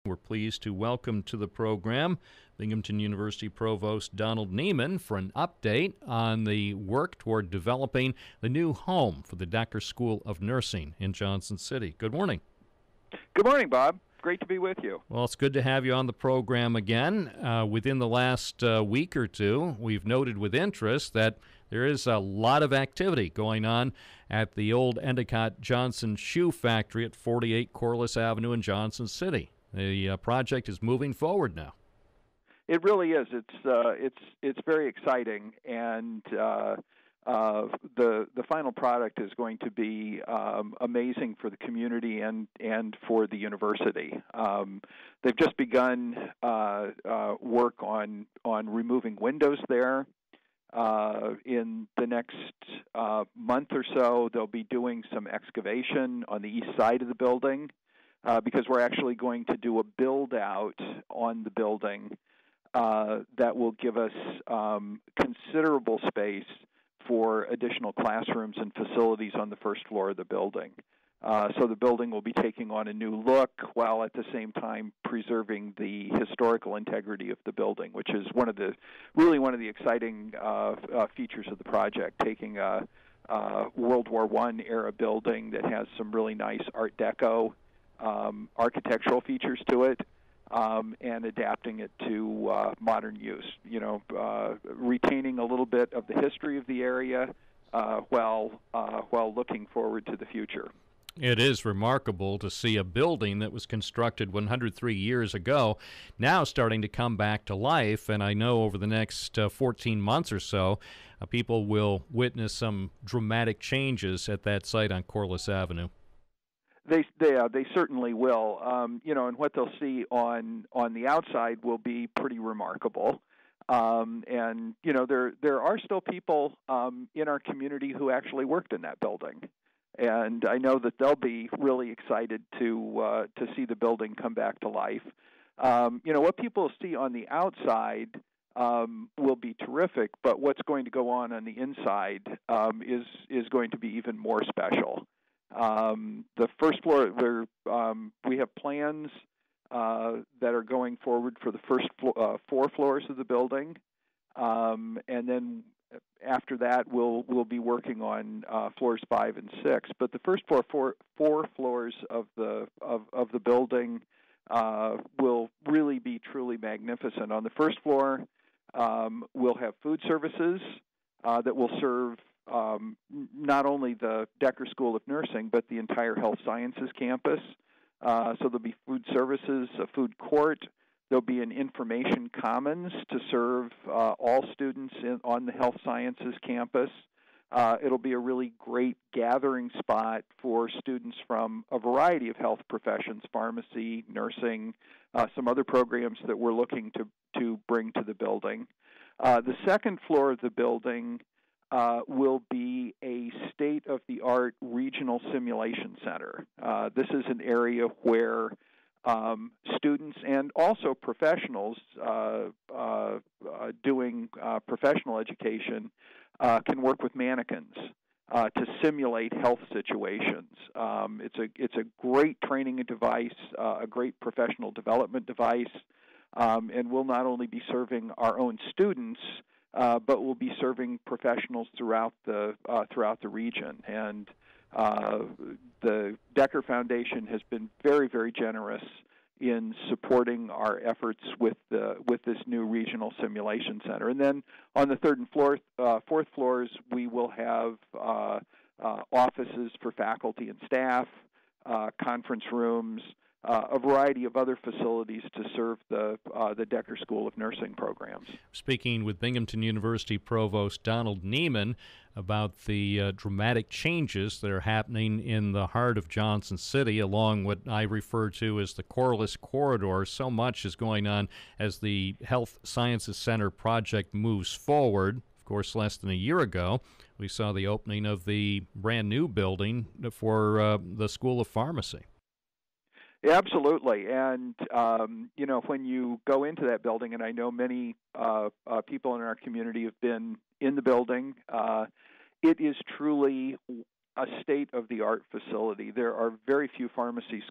We're pleased to welcome to the program Binghamton University Provost Donald Nieman for an update on the work toward developing the new home for the Decker School of Nursing in Johnson City. Good morning. Good morning, Bob. Great to be with you. Well, it's good to have you on the program again. Within the last week or two, we've noted with interest that there is a lot of activity going on at the old Endicott Johnson Shoe Factory at 48 Corliss Avenue in Johnson City. The project is moving forward now. It really is. It's very exciting, and the final product is going to be amazing for the community and for the university. They've just begun work on removing windows there. In the next month or so, they'll be doing some excavation on the east side of the building. Because we're actually going to do a build-out on the building that will give us considerable space for additional classrooms and facilities on the first floor of the building. So the building will be taking on a new look while at the same time preserving the historical integrity of the building, which is one of the exciting features of the project, taking a World War I era building that has some really nice Art Deco architectural features to it, and adapting it to modern use. Retaining a little bit of the history of the area while looking forward to the future. It is remarkable to see a building that was constructed 103 years ago now starting to come back to life, and I know over the next 14 months or so, people will witness some dramatic changes at that site on Corliss Avenue. They certainly will. And what they'll see on the outside will be pretty remarkable. And there are still people in our community who actually worked in that building, and I know that they'll be really excited to see the building come back to life. What people see on the outside will be terrific, but what's going to go on the inside is going to be even more special. The first floor, we have plans that are going forward for the first 4 floors of the building, and then after that we'll be working on floors 5 and 6. But the first four floors of the building will really be truly magnificent. On the first floor, we'll have food services that will serve not only the Decker School of Nursing, but the entire health sciences campus. So there'll be food services, a food court. There'll be an information commons to serve all students on the health sciences campus. It'll be a really great gathering spot for students from a variety of health professions, pharmacy, nursing, some other programs that we're looking to bring to the building. The second floor of the building will be a state-of-the-art regional simulation center. This is an area where students and also professionals doing professional education can work with mannequins to simulate health situations. It's a great training device, a great professional development device, and we'll not only be serving our own students, but we'll be serving professionals throughout the region. And the Decker Foundation has been very, very generous in supporting our efforts with this new regional simulation center. And then on the third and fourth floors, we will have offices for faculty and staff, conference rooms, a variety of other facilities to serve the Decker School of Nursing programs. Speaking with Binghamton University Provost Donald Nieman about the dramatic changes that are happening in the heart of Johnson City along what I refer to as the Corliss Corridor. So much is going on as the Health Sciences Center project moves forward. Of course, less than a year ago, we saw the opening of the brand new building for the School of Pharmacy. Yeah, absolutely. And, when you go into that building, and I know many people in our community have been in the building, it is truly a state-of-the-art facility. There are very few pharmacy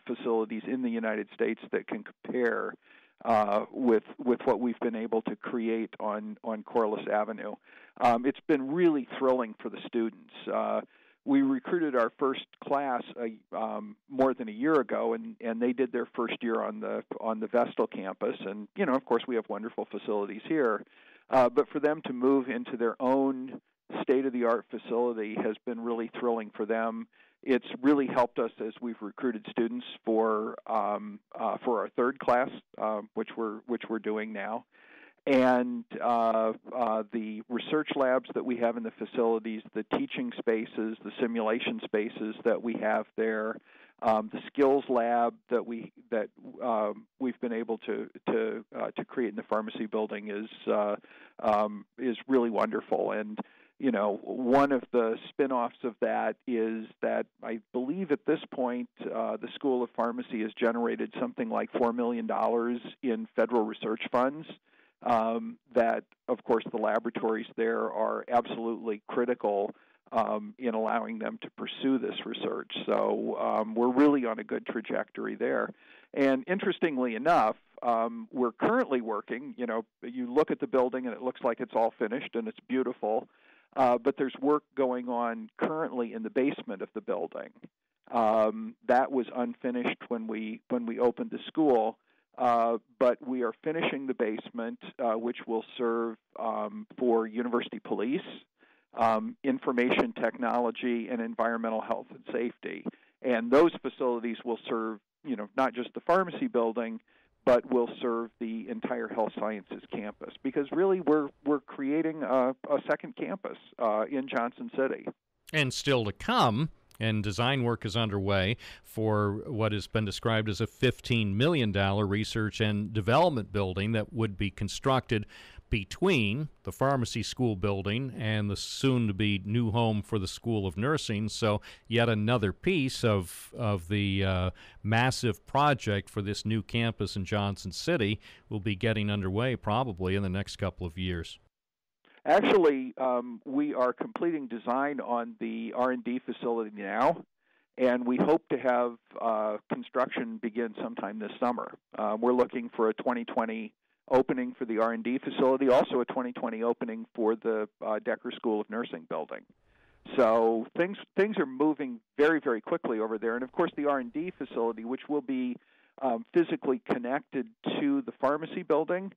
facilities in the United States that can compare with what we've been able to create on Corliss Avenue. It's been really thrilling for the students. We recruited our first class more than a year ago, and they did their first year on the Vestal campus. And of course, we have wonderful facilities here, but for them to move into their own state-of-the-art facility has been really thrilling for them. It's really helped us as we've recruited students for our third class, which we're doing now. And the research labs that we have in the facilities, the teaching spaces, the simulation spaces that we have there, the skills lab that we've been able to create in the pharmacy building is really wonderful. And one of the spin-offs of that is that I believe at this point the School of Pharmacy has generated something like $4 million in federal research funds. That, of course, the laboratories there are absolutely critical in allowing them to pursue this research. So we're really on a good trajectory there. And interestingly enough, we're currently working, you look at the building and it looks like it's all finished and it's beautiful, but there's work going on currently in the basement of the building. That was unfinished when we opened the school. But we are finishing the basement, which will serve for university police, information technology, and environmental health and safety. And those facilities will serve, not just the pharmacy building, but will serve the entire health sciences campus. Because really, we're creating a second campus in Johnson City. And still to come. And design work is underway for what has been described as a $15 million research and development building that would be constructed between the pharmacy school building and the soon-to-be new home for the School of Nursing. So yet another piece of the massive project for this new campus in Johnson City will be getting underway probably in the next couple of years. Actually, we are completing design on the R&D facility now, and we hope to have construction begin sometime this summer. We're looking for a 2020 opening for the R&D facility, also a 2020 opening for the Decker School of Nursing building. So things are moving very, very quickly over there. And, of course, the R&D facility, which will be physically connected to the pharmacy building,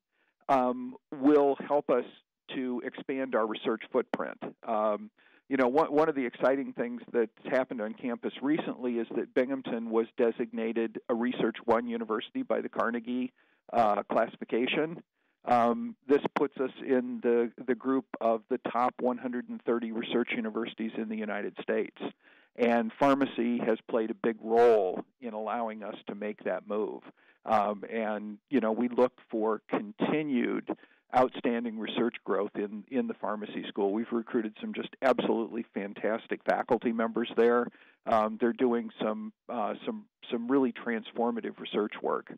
will help us to expand our research footprint. One of the exciting things that's happened on campus recently is that Binghamton was designated a Research 1 university by the Carnegie classification. This puts us in the group of the top 130 research universities in the United States. And pharmacy has played a big role in allowing us to make that move. We look for continued outstanding research growth in the pharmacy school. We've recruited some just absolutely fantastic faculty members there. They're doing some really transformative research work.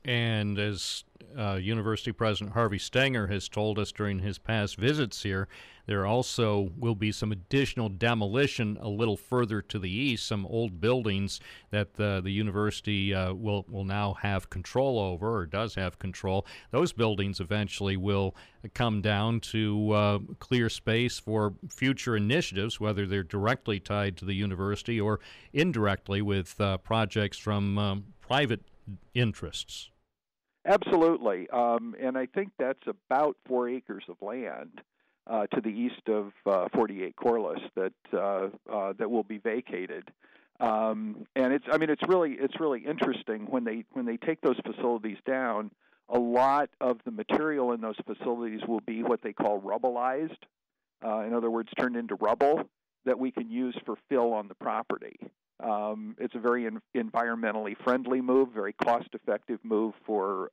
And as University President Harvey Stenger has told us during his past visits here, there also will be some additional demolition a little further to the east, some old buildings that the university will now have control over, or does have control. Those buildings eventually will come down to clear space for future initiatives, whether they're directly tied to the university or indirectly with projects from private interests. Absolutely, and I think that's about 4 acres of land to the east of 48 Corliss that will be vacated. And it's really interesting when they take those facilities down. A lot of the material in those facilities will be what they call rubbleized. In other words, turned into rubble that we can use for fill on the property. It's a very environmentally friendly move, very cost-effective move for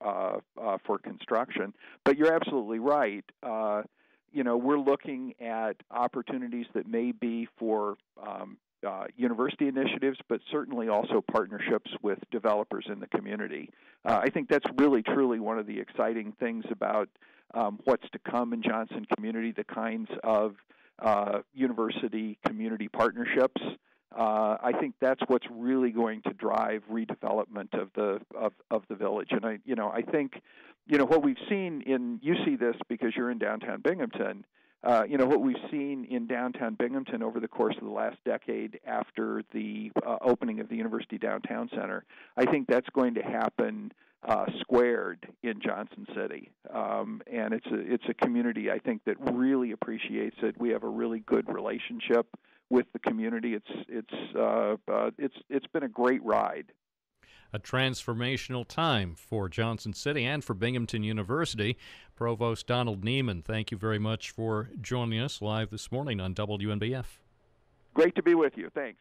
construction. But you're absolutely right. We're looking at opportunities that may be for university initiatives, but certainly also partnerships with developers in the community. I think that's really, truly one of the exciting things about what's to come in Johnson community, the kinds of university community partnerships. I think that's what's really going to drive redevelopment of the village. And I think what we've seen you see this because you're in downtown Binghamton. What we've seen in downtown Binghamton over the course of the last decade after the opening of the University Downtown Center, I think that's going to happen squared in Johnson City, and it's a community I think that really appreciates it. We have a really good relationship with the community. It's been a great ride. A transformational time for Johnson City and for Binghamton University. Provost Donald Nieman, thank you very much for joining us live this morning on WNBF. Great to be with you. Thanks.